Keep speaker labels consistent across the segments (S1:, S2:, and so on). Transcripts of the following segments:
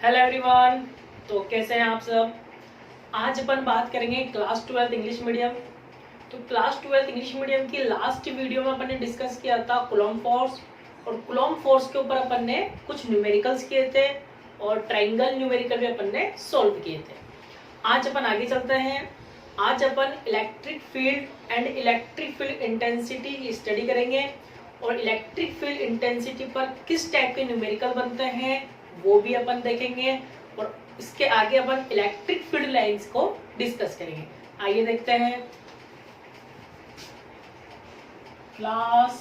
S1: Hello everyone. तो कैसे हैं आप सब। आज अपन बात करेंगे क्लास 12 इंग्लिश मीडियम। तो क्लास 12 इंग्लिश मीडियम की लास्ट वीडियो में अपन ने डिस्कस किया था कूलॉम फोर्स, और कूलॉम फोर्स के ऊपर अपन ने कुछ न्यूमेरिकल्स किए थे और ट्रायंगल न्यूमेरिकल भी अपन ने सॉल्व किए थे। आज अपन आगे चलते हैं। आज अपन electric field and electric field intensity की स्टडी करेंगे और इलेक्ट्रिक फील्ड इंटेंसिटी पर किस टाइप के न्यूमेरिकल बनते हैं वो भी अपन देखेंगे, और इसके आगे अपन इलेक्ट्रिक फील्ड लाइंस को डिस्कस करेंगे। आइए देखते हैं। क्लास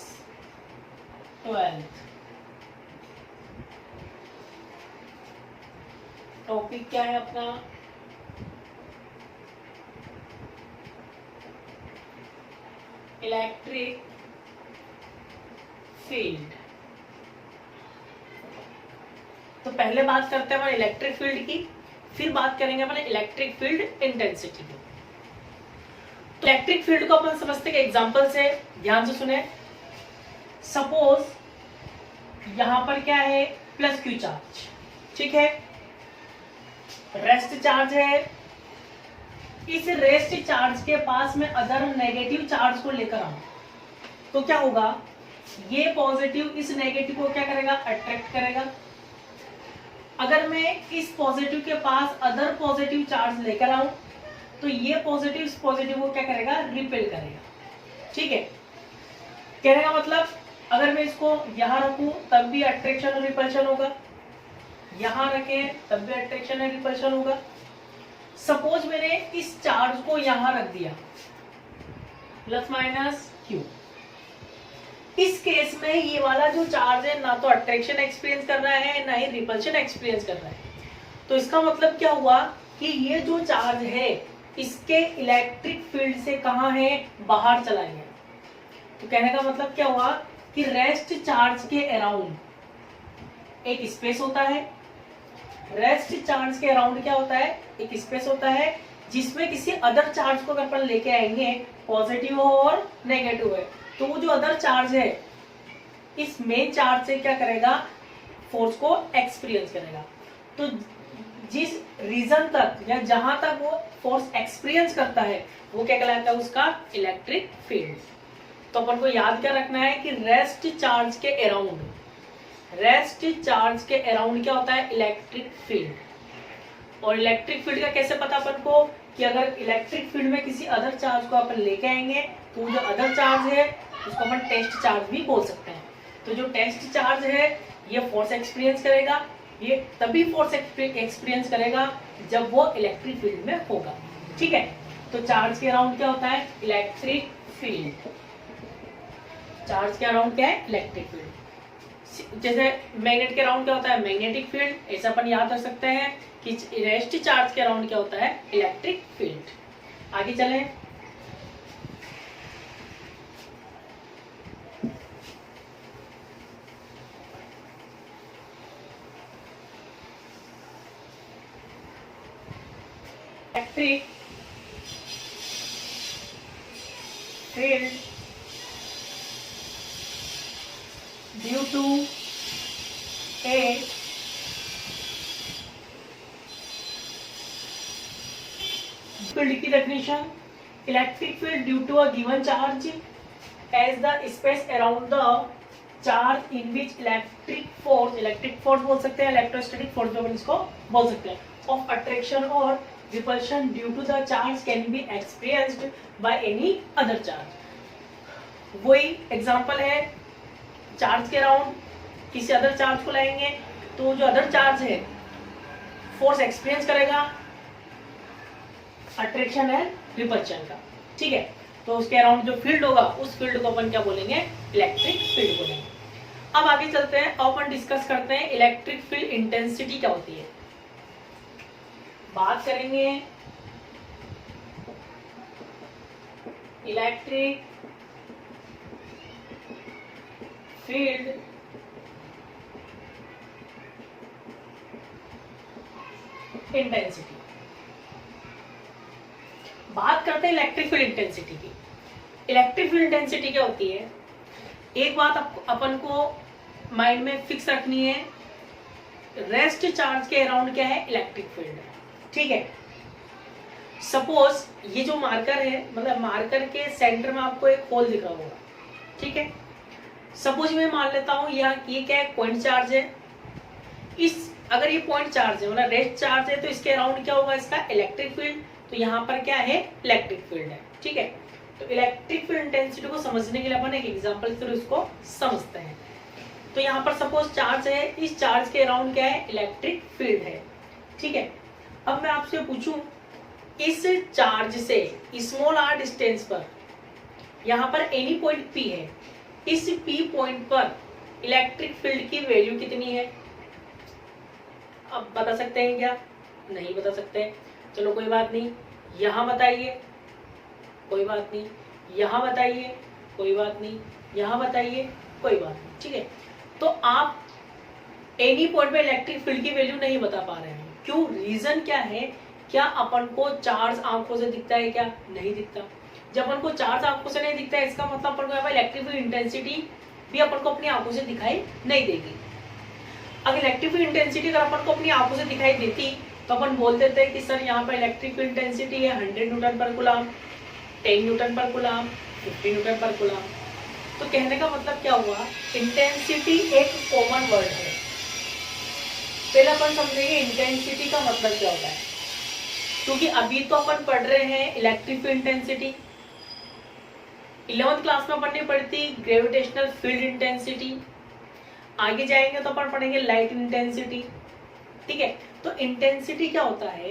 S1: 12 टॉपिक क्या है अपना, इलेक्ट्रिक फील्ड। तो पहले बात करते हैं अपन इलेक्ट्रिक फील्ड की, फिर बात करेंगे अपन इलेक्ट्रिक फील्ड इंटेंसिटी की। तो इलेक्ट्रिक फील्ड को अपन समझते हैं एग्जांपल से, ध्यान से सुने। सपोज यहां पर क्या है, प्लस क्यू चार्ज, ठीक है, रेस्ट चार्ज है। इस रेस्ट चार्ज के पास में अगर नेगेटिव चार्ज को लेकर आऊं तो क्या होगा, ये पॉजिटिव इस नेगेटिव को क्या करेगा, अट्रैक्ट करेगा। अगर मैं इस पॉजिटिव के पास अदर पॉजिटिव चार्ज लेकर आऊं तो ये पॉजिटिव इस पॉजिटिव को क्या करेगा, रिपेल करेगा। ठीक है, कहने का मतलब अगर मैं इसको यहां रखूं तब भी अट्रैक्शन और रिपल्शन होगा, यहां रखें तब भी अट्रैक्शन और रिपल्शन होगा। सपोज मैंने इस चार्ज को यहां रख दिया, प्लस माइनस क्यू। इस केस में ये वाला जो चार्ज है ना तो अट्रैक्शन एक्सपीरियंस कर रहा है ना ही रिपल्शन एक्सपीरियंस कर रहा है। तो इसका मतलब क्या हुआ कि ये जो चार्ज है इसके इलेक्ट्रिक फील्ड से कहां है, बाहर चला गया। तो कहने का मतलब क्या हुआ कि रेस्ट चार्ज के अराउंड एक स्पेस होता है। रेस्ट चार्ज के अराउंड क्या होता है, एक स्पेस होता है जिसमें किसी अदर चार्ज को अगर अपन लेके आएंगे, पॉजिटिव हो और नेगेटिव है, तो वो जो अदर चार्ज है इस मेन चार्ज से क्या करेगा, फोर्स को एक्सपीरियंस करेगा। तो जिस रीजन तक या जहां तक वो फोर्स एक्सपीरियंस करता है वो क्या कहलाता है, उसका इलेक्ट्रिक फील्ड। तो अपन को याद क्या रखना है कि रेस्ट चार्ज के अराउंड, रेस्ट चार्ज के अराउंड क्या होता है, इलेक्ट्रिक फील्ड। और इलेक्ट्रिक फील्ड का कैसे पता अपन को, कि अगर इलेक्ट्रिक फील्ड में किसी अदर चार्ज को अपन लेके आएंगे तो जो अदर चार्ज है उसको अपन टेस्ट चार्ज भी बोल सकते हैं। तो जो टेस्ट चार्ज है ये फोर्स एक्सपीरियंस करेगा, ये तभी फोर्स एक्सपीरियंस करेगा जब वो इलेक्ट्रिक फील्ड में होगा। ठीक है, तो चार्ज के अराउंड क्या होता है, इलेक्ट्रिक फील्ड। चार्ज के अराउंड क्या है, इलेक्ट्रिक फील्ड। जैसे मैग्नेट के अराउंड क्या होता है, मैग्नेटिक फील्ड। ऐसा अपन याद रख सकते हैं कि रेस्ट चार्ज के अराउंड क्या होता है, इलेक्ट्रिक फील्ड। आगे चलें। Electric field due to a field की definition, electric field due to a given charge as the space around the charge in which electric force बोल सकते हैं, इलेक्ट्रोस्टैटिक फोर्स भी अपन इसको बोल सकते हैं, ऑफ अट्रैक्शन और repulsion due to the charge can be experienced by any other charge। वही एग्जांपल है, चार्ज के अराउंड किसी अदर चार्ज को लाएंगे तो जो अदर चार्ज है फोर्स एक्सपीरियंस करेगा, अट्रैक्शन है रिपल्शन का। ठीक है, तो उसके अराउंड जो फील्ड होगा उस फील्ड को अपन क्या बोलेंगे, इलेक्ट्रिक फील्ड बोलेंगे। अब आगे चलते हैं, अपन डिस्कस करते हैं इलेक्ट्रिक फील्ड इंटेंसिटी क्या होती है। बात करेंगे इलेक्ट्रिक फील्ड इंटेंसिटी। बात करते हैं इलेक्ट्रिक फील्ड इंटेंसिटी की। इलेक्ट्रिक फील्ड इंटेंसिटी क्या होती है, एक बात अपन को माइंड में फिक्स रखनी है रेस्ट चार्ज के अराउंड क्या है, इलेक्ट्रिक फील्ड है। ठीक है, सपोज ये जो मार्कर है, मतलब मार्कर के सेंटर में आपको एक होल दिख रहा होगा। ठीक है, सपोज मैं मान लेता हूं यहाँ ये क्या है, पॉइंट चार्ज है। इस अगर ये पॉइंट चार्ज है मतलब रेस्ट चार्ज है तो इसके अराउंड क्या होगा, इसका इलेक्ट्रिक फील्ड। तो यहाँ पर क्या है, इलेक्ट्रिक फील्ड है। ठीक है, तो इलेक्ट्रिक फील्ड इंटेंसिटी को समझने के लिए अपन एक एग्जांपल थ्रू इसको समझते हैं। तो यहाँ पर सपोज चार्ज है, इस चार्ज के अराउंड क्या है, इलेक्ट्रिक फील्ड है। ठीक है, अब मैं आपसे पूछूं इस चार्ज से स्मॉल r डिस्टेंस पर, यहाँ पर एनी पॉइंट P है, इस P पॉइंट पर इलेक्ट्रिक फील्ड की वैल्यू कितनी है? अब बता सकते हैं क्या? नहीं बता सकते। चलो कोई बात नहीं, यहाँ बताइए, कोई बात नहीं, यहाँ बताइए, कोई बात नहीं, यहाँ बताइए, कोई बात नहीं। ठीक है, तो आप एनी पॉइंट पे इलेक्ट्रिक फील्ड की वैल्यू नहीं बता पा रहे हैं। क्यों? रीजन क्या है? क्या अपन को चार्ज आंखों से दिखता है क्या? नहीं दिखता। जब अपन को चार्ज आंखों से नहीं दिखता है, इसका मतलब अपन को इलेक्ट्रिक फील्ड इंटेंसिटी भी अपन को अपनी आंखों से दिखाई नहीं देगी। अगर इलेक्ट्रिक फील्ड इंटेंसिटी अगर अपन को अपनी आंखों से दिखाई देती तो अपन बोल देते हैं कि सर यहाँ पर इलेक्ट्रिक फील्ड इंटेंसिटी है 100 न्यूटन पर कूलम, 10 न्यूटन पर कूलम, 50 न्यूटन पर कूलम। तो कहने का मतलब क्या हुआ, इंटेंसिटी एक कॉमन वर्ड है। पहले अपन समझेंगे इंटेंसिटी का मतलब क्या होता है, क्योंकि अभी तो अपन पढ़ रहे हैं electric field intensity. 11th class में अपन ने पढ़ी थी ग्रेविटेशनल फील्ड इंटेंसिटी। आगे जाएंगे तो अपन पढ़ेंगे लाइट इंटेंसिटी। ठीक है, तो इंटेंसिटी क्या होता है,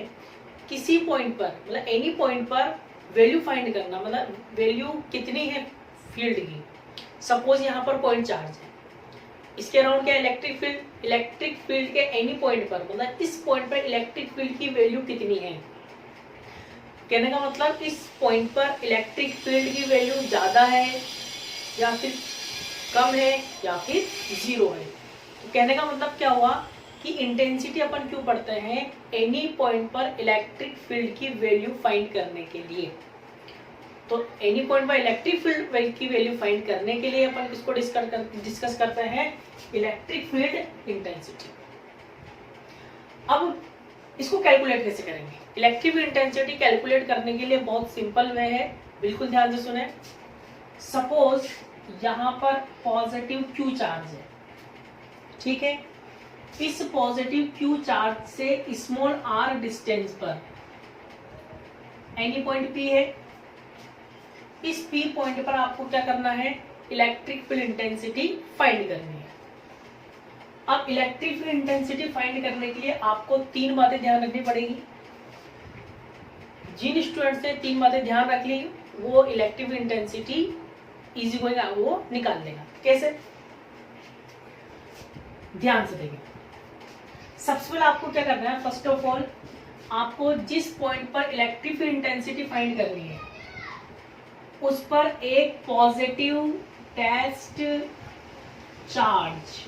S1: किसी पॉइंट पर मतलब एनी पॉइंट पर वैल्यू फाइंड करना, मतलब वैल्यू कितनी है फील्ड की। सपोज यहाँ पर पॉइंट चार्ज है, इसके अराउंड क्या इलेक्ट्रिक फील्ड, इलेक्ट्रिक फील्ड के एनी पॉइंट पर मतलब इस पॉइंट पर इलेक्ट्रिक फील्ड की वैल्यू कितनी है। कहने का मतलब इस पॉइंट पर इलेक्ट्रिक फील्ड की वैल्यू ज्यादा है या फिर कम है या फिर जीरो है। तो कहने का मतलब क्या हुआ कि इंटेंसिटी अपन क्यों पढ़ते हैं, एनी पॉइंट पर इलेक्ट्रिक फील्ड की वैल्यू फाइंड करने के लिए। तो एनी पॉइंट पर इलेक्ट्रिक फील्ड की वैल्यू फाइंड करने के लिए अपन किसको डिस्कस करते हैं, इलेक्ट्रिक फील्ड इंटेंसिटी। अब इसको कैलकुलेट कैसे करेंगे, इलेक्ट्रिक फील्ड इंटेंसिटी कैलकुलेट करने के लिए बहुत सिंपल वे है, बिल्कुल ध्यान से सुने। सपोज यहाँ पर पॉजिटिव क्यू चार्ज है। ठीक है, इस पॉजिटिव क्यू चार्ज से स्मॉल r डिस्टेंस पर एनी पॉइंट P है। इस P पॉइंट पर आपको क्या करना है, इलेक्ट्रिक फील्ड इंटेंसिटी फाइंड करनी है। अब इलेक्ट्रिक फील्ड इंटेंसिटी फाइंड करने के लिए आपको तीन बातें ध्यान रखनी पड़ेगी। जिन स्टूडेंट्स ने तीन बातें ध्यान रख ली वो electric field intensity easy going वो निकाल देगा। कैसे? ध्यान से देखिए, सबसे पहले आपको क्या करना है, फर्स्ट ऑफ ऑल आपको जिस पॉइंट पर इलेक्ट्रिक फील्ड इंटेंसिटी फाइंड करनी है उस पर एक पॉजिटिव टेस्ट चार्ज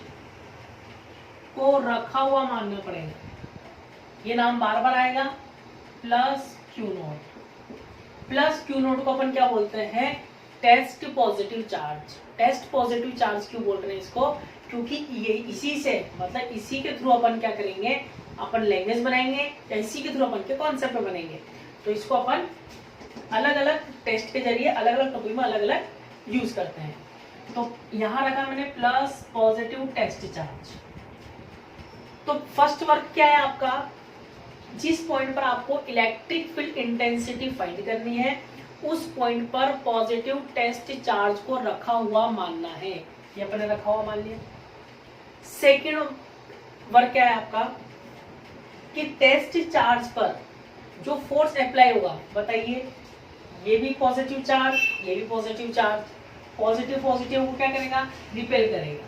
S1: को रखा हुआ मानना पड़ेगा। ये नाम बार बार आएगा, plus Q naught. Plus Q naught को अपन क्या बोलते हैं, test positive charge. Test positive charge क्यों बोल रहे हैं इसको, क्योंकि ये इसी से मतलब इसी के थ्रू अपन क्या करेंगे, अपन लैंग्वेज बनाएंगे या इसी के थ्रू अपन के कॉन्सेप्ट बनेंगे। तो इसको अपन अलग अलग टेस्ट के जरिए अलग अलग टॉपिक में अलग अलग यूज करते हैं। तो यहाँ रखा मैंने प्लस पॉजिटिव टेस्ट चार्ज। तो फर्स्ट वर्क क्या है आपका, जिस पॉइंट पर आपको इलेक्ट्रिक फील्ड इंटेंसिटी फाइंड करनी है उस पॉइंट पर पॉजिटिव टेस्ट चार्ज को रखा हुआ मानना है। ये अपने रखा हुआ मान लिया। सेकेंड वर्क क्या है आपका कि टेस्ट चार्ज पर जो फोर्स अप्लाई होगा, बताइए, ये भी पॉजिटिव चार्ज, ये भी पॉजिटिव चार्ज, पॉजिटिव पॉजिटिव को क्या करेगा, रिपेल करेगा,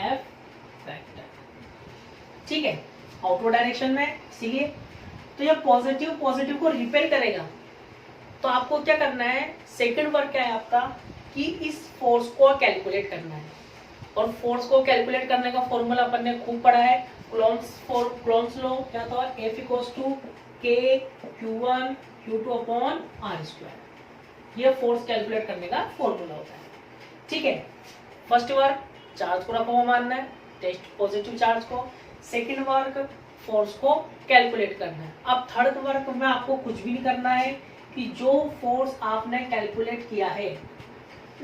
S1: एफ फैक्टर। ठीक है, आउटवर्ड डायरेक्शन में, इसीलिए तो ये पॉजिटिव पॉजिटिव को रिपेल करेगा। तो आपको क्या करना है, सेकंड वर्क क्या है आपका कि इस फोर्स को कैलकुलेट करना है। और फोर्स को कैलकुलेट करने का फॉर्मूला अपन ने खूब पढ़ा है, कूलॉम्स लॉ क्या था, F = K Q1 Q2 upon r²। ये फोर्स कैलकुलेट करने का फॉर्मूला होता है। ठीक है, फर्स्ट वर्क चार्ज को रखा हुआ मानना है, टेस्ट पॉजिटिव चार्ज को, सेकंड वर्क फोर्स को कैलकुलेट करना है। अब थर्ड वर्क में आपको कुछ भी नहीं करना है कि जो फोर्स आपने कैलकुलेट किया है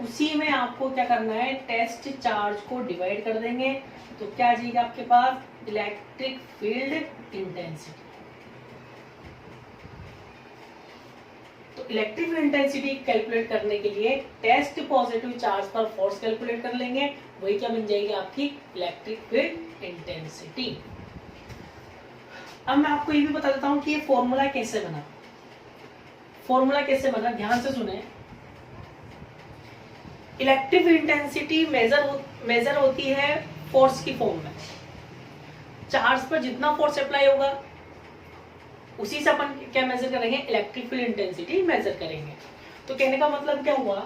S1: उसी में आपको क्या करना है, टेस्ट चार्ज को डिवाइड कर देंगे। तो क्या आ जाएगा आपके पास, इलेक्ट्रिक फील्ड इंटेंसिटी। तो इलेक्ट्रिक फील्ड इंटेंसिटी कैलकुलेट करने के लिए टेस्ट पॉजिटिव चार्ज पर फोर्स कैलकुलेट कर लेंगे, वही क्या बन जाएगी आपकी इलेक्ट्रिक फील्ड इंटेंसिटी। अब मैं आपको ये भी बता देता हूं कि ये फॉर्मूला कैसे बना। फॉर्मूला कैसे बना, ध्यान से सुने। इलेक्ट्रिक इंटेंसिटी मेजर होती है फोर्स की फॉर्म में। चार्ज पर जितना फोर्स अप्लाई होगा उसी से अपन क्या मेजर करेंगे, इलेक्ट्रिक फील्ड इंटेंसिटी मेजर करेंगे। तो कहने का मतलब क्या हुआ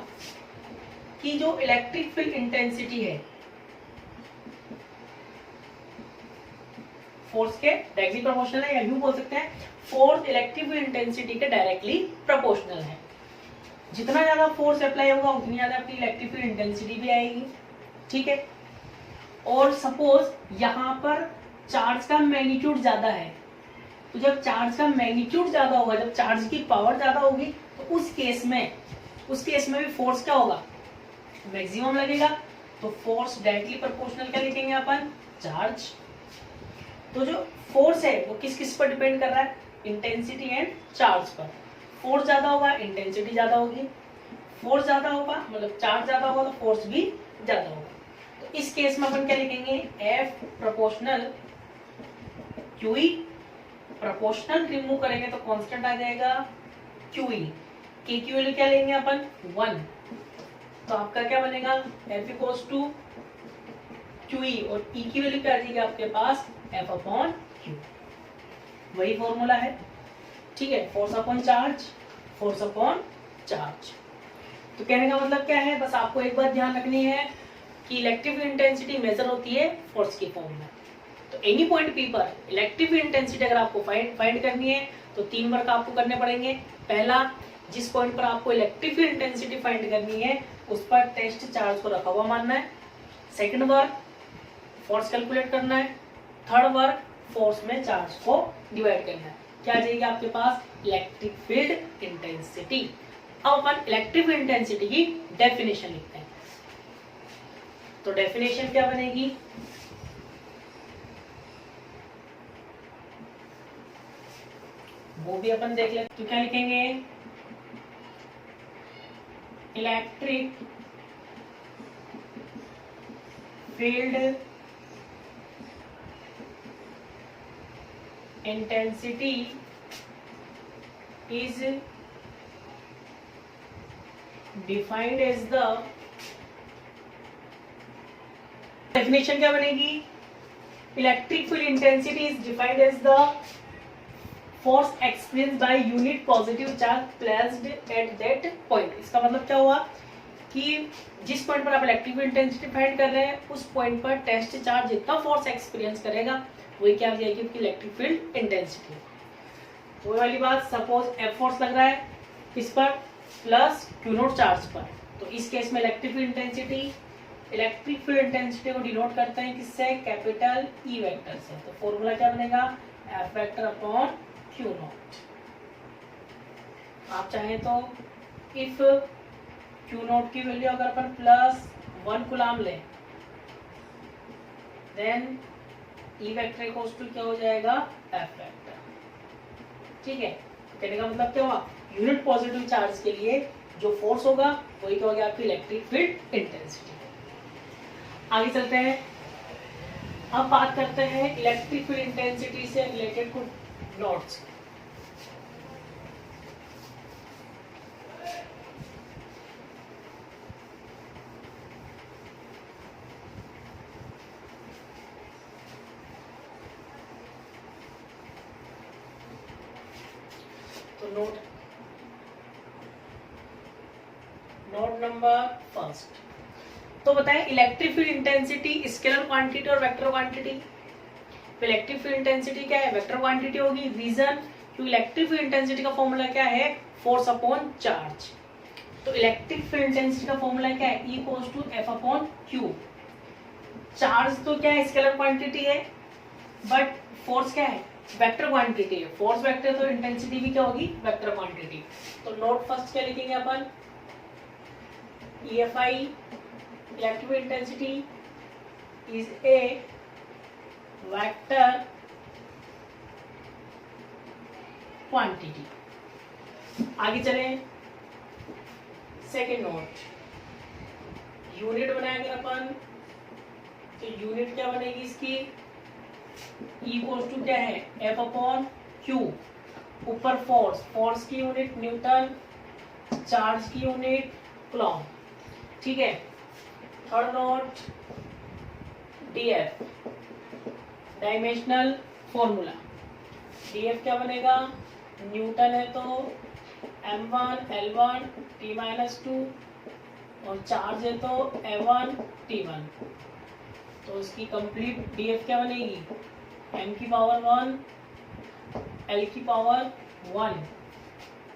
S1: कि जो इलेक्ट्रिक फील्ड इंटेंसिटी है फोर्स के डायरेक्टली प्रोपोर्शनल है, या यूं बोल सकते हैं फोर्स इलेक्ट्रिक फील्ड इंटेंसिटी के डायरेक्टली प्रोपोर्शनल है। जितना ज्यादा फोर्स अप्लाई होगा उतनी ज्यादा आपकी इलेक्ट्रिक फील्ड इंटेंसिटी भी आएगी, ठीक है। और सपोज यहाँ पर चार्ज का मैग्नीट्यूड ज्यादा है, तो जब चार्ज का मैग्नीट्यूड ज्यादा होगा, जब चार्ज की पावर ज्यादा होगी, तो उस केस में भी फोर्स क्या होगा, मैक्सिमम लगेगा। तो फोर्स डायरेक्टली प्रोपोर्शनल क्या लिखेंगे अपन, चार्ज। तो जो फोर्स है वो किस किस पर डिपेंड कर रहा है, इंटेंसिटी एंड चार्ज पर। फोर्स ज्यादा होगा इंटेंसिटी ज्यादा होगी, फोर्स ज्यादा होगा मतलब चार्ज ज्यादा होगा तो फोर्स भी ज्यादा होगा। तो इस केस में अपन क्या लिखेंगे, F proportional QE. Proportional remove करेंगे तो कांस्टेंट आ जाएगा क्यूई। के की वैल्यू क्या लेंगे अपन, 1। तो आपका क्या बनेगा, एफ इक्वल्स टू क्यूई, और ई की वैल्यू क्या आ जाएगी आपके पास, एफ अपॉन क्यू। वही फॉर्मूला है, ठीक है, force upon charge, force upon charge. तो कहने का मतलब क्या है, बस आपको एक बात ध्यान रखनी है कि इलेक्ट्रिक इंटेंसिटी मेजर होती है फोर्स की फॉर्म में। तो एनी पॉइंट पी पर इलेक्ट्रिक इंटेंसिटी अगर आपको फाइंड करनी है तो 3 वर्क आपको करने पड़ेंगे। पहला, जिस पॉइंट पर आपको इलेक्ट्रिक इंटेंसिटी फाइंड करनी है उस पर टेस्ट चार्ज को रखा हुआ मानना है। सेकंड वर्क, फोर्स कैलकुलेट करना है। थर्ड वर्क, फोर्स में चार्ज को डिवाइड करना है। क्या आ जाएगी आपके पास, इलेक्ट्रिक फील्ड इंटेंसिटी। अब अपन इलेक्ट्रिक इंटेंसिटी की डेफिनेशन लिखते हैं। तो डेफिनेशन क्या बनेगी, वो भी अपन देख लेते। तो क्या लिखेंगे, electric field intensity is defined as the, definition क्या बनेगी, electric field intensity is defined as the force experienced by unit positive charge placed at that point. इसका मतलब क्या हुआ कि जिस पॉइंट पर आप इलेक्ट्रिक फील्ड इंटेंसिटी फाइंड कर रहे हैं उस पॉइंट पर टेस्ट चार्ज जितना फोर्स एक्सपीरियंस करेगा वही क्या आ जाएगी आपकी इलेक्ट्रिक फील्ड इंटेंसिटी। वो वाली बात, सपोज एफ फोर्स लग रहा है किस पर, प्लस क्यू नोट चार्ज पर। तो इस केस में इलेक्ट्रिक फील्ड इंटेंसिटी को डिनोट करते हैं किससे, कैपिटल ई वेक्टर से। तो फॉर्मूला क्या बनेगा, F vector upon Q naught. आप चाहें तो इफ क्यू नोट की वैल्यू अगर अपन +1 कूलम लें then E vector equals to क्या हो जाएगा, एफ वेक्टर, ठीक है। कहने का मतलब क्या हुआ, यूनिट पॉजिटिव चार्ज के लिए जो फोर्स होगा वही क्या होगा आपकी इलेक्ट्रिक फील्ड इंटेंसिटी। आगे चलते हैं, अब बात करते हैं इलेक्ट्रिक फील्ड इंटेंसिटी से रिलेटेड कुछ नोट्स। तो नोट नंबर फर्स्ट, तो बताएं electric field intensity scalar quantity और vector quantity. Electric field intensity क्या है, वेक्टर क्वांटिटी होगी। रीजन, क्योंकि इलेक्ट्रिक फील्ड इंटेंसिटी का फॉर्मूला क्या है, फोर्स अपॉन चार्ज। तो इलेक्ट्रिक फील्ड इंटेंसिटी का फॉर्मूला क्या है, E equals to F upon Q। Charge तो क्या है, स्केलर क्वांटिटी है, बट फोर्स क्या है, वेक्टर क्वांटिटी है। फोर्स वेक्टर तो इंटेंसिटी भी क्या होगी, वेक्टर क्वांटिटी। तो नोट फर्स्ट क्या लिखेंगे अपन, EFI electric intensity is a vector quantity. आगे चले, सेकेंड नोट, यूनिट बनाएंगे अपन। तो यूनिट क्या बनेगी इसकी, इक्वल टू क्या है, F अपॉन Q। ऊपर फोर्स, फोर्स की यूनिट न्यूटन, चार्ज की यूनिट कूलॉम। ठीक है। Third note, DF dimensional formula. DF क्या बनेगा, न्यूटन है तो m1 L1 T-2 और चार्ज है तो M1 T1। तो इसकी कंप्लीट DF क्या बनेगी, m की पावर 1, L की पावर 1,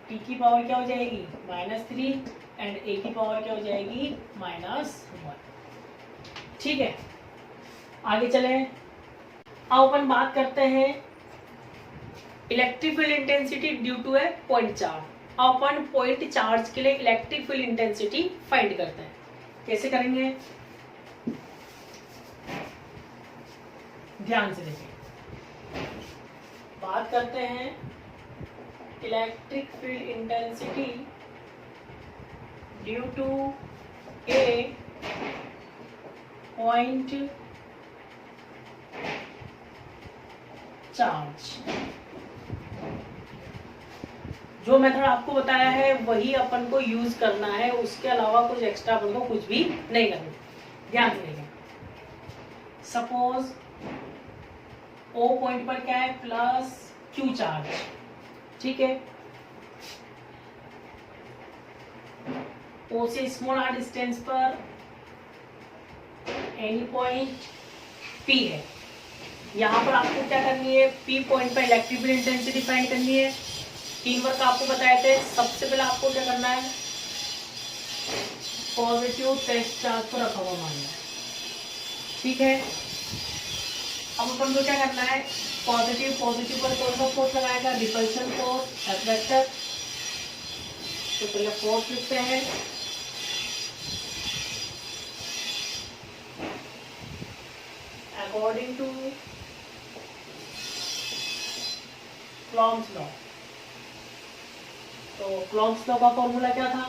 S1: T की पावर क्या हो जाएगी -3 एंड A की पावर क्या हो जाएगी -1। ठीक है, आगे चले। अब अपन बात करते हैं electric field intensity due to a point charge. अपन पॉइंट चार्ज के लिए इलेक्ट्रिक फील्ड इंटेंसिटी फाइंड करते हैं। कैसे करेंगे, ध्यान से देखिए। बात करते हैं electric field intensity due to a point charge. जो मेथड आपको बताया है वही अपन को यूज करना है, उसके अलावा कुछ एक्स्ट्रा अपन को कुछ भी नहीं करना। ध्यान से देखें, सपोज O पॉइंट पर क्या है, प्लस Q चार्ज। ठीक है, O से स्मॉल r डिस्टेंस पर एनी पॉइंट P है। यहाँ पर आपको क्या करनी है, P पॉइंट पर इलेक्ट्रिक फील्ड इंटेंसिटी फाइंड करनी है। तीन वर्क आपको बताए थे। सबसे पहले आपको क्या करना है, पॉजिटिव टेस्ट चार्ज को रखा हुआ मानना है। ठीक है, अब अपन को क्या करना है, पॉजिटिव पर कौन सा फोर्स लगाएगा, रिपल्शन फोर्स, F वेक्टर। तो पहले फोर्स लिखते हैं, अकॉर्डिंग टू क्लॉम्स लॉ। तो क्लॉम्स लॉ का फॉर्मूला क्या था,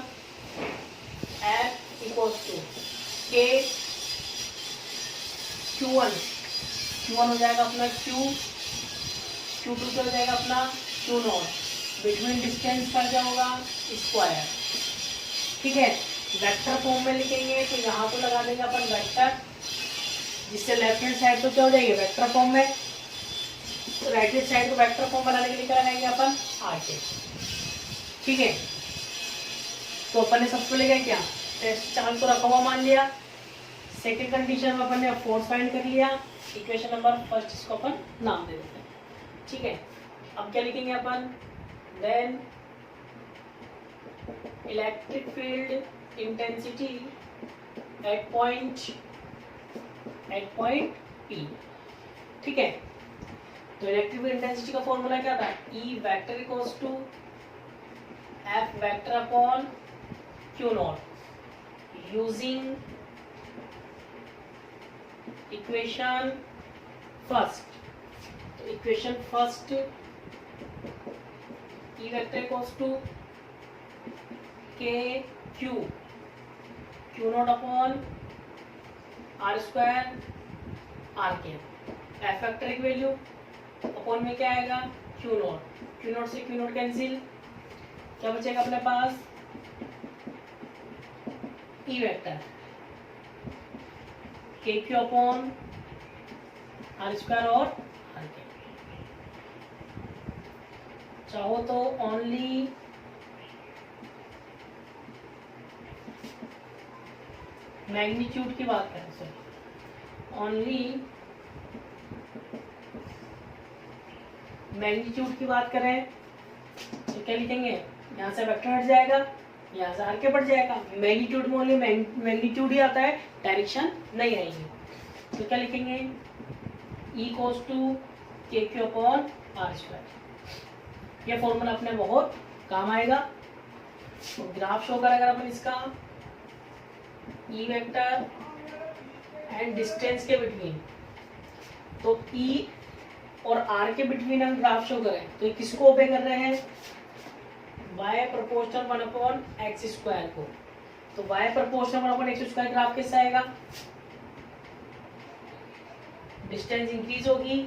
S1: F equals to K Q1 हो जाएगा अपना Q, Q2 हो जाएगा अपना Q0। बिटवीन डिस्टेंस पर क्या होगा, स्क्वायर। ठीक है, वेक्टर फॉर्म में लिखेंगे तो यहाँ पर लगा देंगे अपन वेक्टर, जिससे लेफ्ट हैंड साइड तो क्या हो जाएगी वेक्टर फॉर्म में, राइट हैंड साइड को वेक्टर फॉर्म बनाने के लिए क्या लगाएंगे अपन, आगे। ठीक है, तो अपन ने सबसे पहले क्या, टेस्ट चार्ज को रखा हुआ मान लिया। सेकेंड कंडीशन में अपन ने फोर्स फाइंड कर लिया। इक्वेशन नंबर फर्स्ट इसको अपन नाम दे देते हैं। ठीक है, अब क्या लिखेंगे अपन, then electric field intensity at point P। ठीक है, तो इलेक्ट्रिक फील्ड इंटेंसिटी का फॉर्मूला क्या था, E vector equals to F vector upon Q0 using equation first. तो equation first, E vector equals to K Q0 अपॉन R स्क्वायर R के। F vector की वैल्यू अपॉन में क्या आएगा, Q0 से Q0 कैंसिल, क्या बचेगा अपने पास, E vector KQ upon R square और R के। चाहो तो ओनली मैग्नीट्यूड की बात करें, सर ओनली मैग्नीट्यूड की बात करें तो क्या लिखेंगे, यहाँ से वेक्टर हट जाएगा, यहाँ से आर के बढ़ जाएगा। मैग्नीट्यूड में ओनली मैग्नीट्यूड ही आता है, डायरेक्शन नहीं आएगी। तो क्या लिखेंगे, E इक्वल्स टू के क्यू अपॉन आर स्क्वायर। ये फॉर्मूला अपने बहुत काम आएगा। तो ग्राफ शो करेगा अपन इसका, E वेक्टर एंड डिस्टेंस के बिटवीन, तो E और R के बिटवीन हम ग्राफ शो करें तो ये किसको ओबे कर रहे हैं, y proportional 1 upon X square को। तो y proportional 1 upon X square graph कैसा आएगा, डिस्टेंस इंक्रीज होगी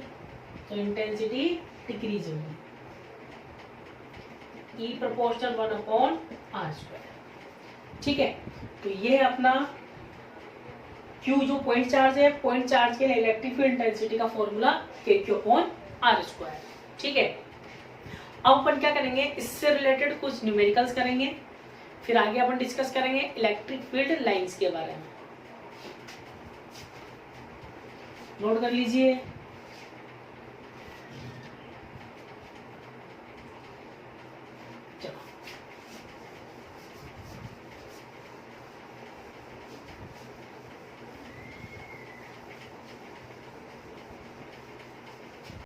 S1: तो इंटेंसिटी डिक्रीज होगी, E proportional 1 upon R square. ठीक है, तो ये है अपना Q जो पॉइंट चार्ज है, पॉइंट चार्ज के लिए इलेक्ट्रिक फील्ड इंटेंसिटी का फॉर्मूला के क्यू अपॉन आर स्क्वायर। ठीक है, अब अपन क्या करेंगे, इससे रिलेटेड कुछ न्यूमेरिकल्स करेंगे, फिर आगे अपन डिस्कस करेंगे इलेक्ट्रिक फील्ड लाइंस के बारे में। नोट कर लीजिए। चलो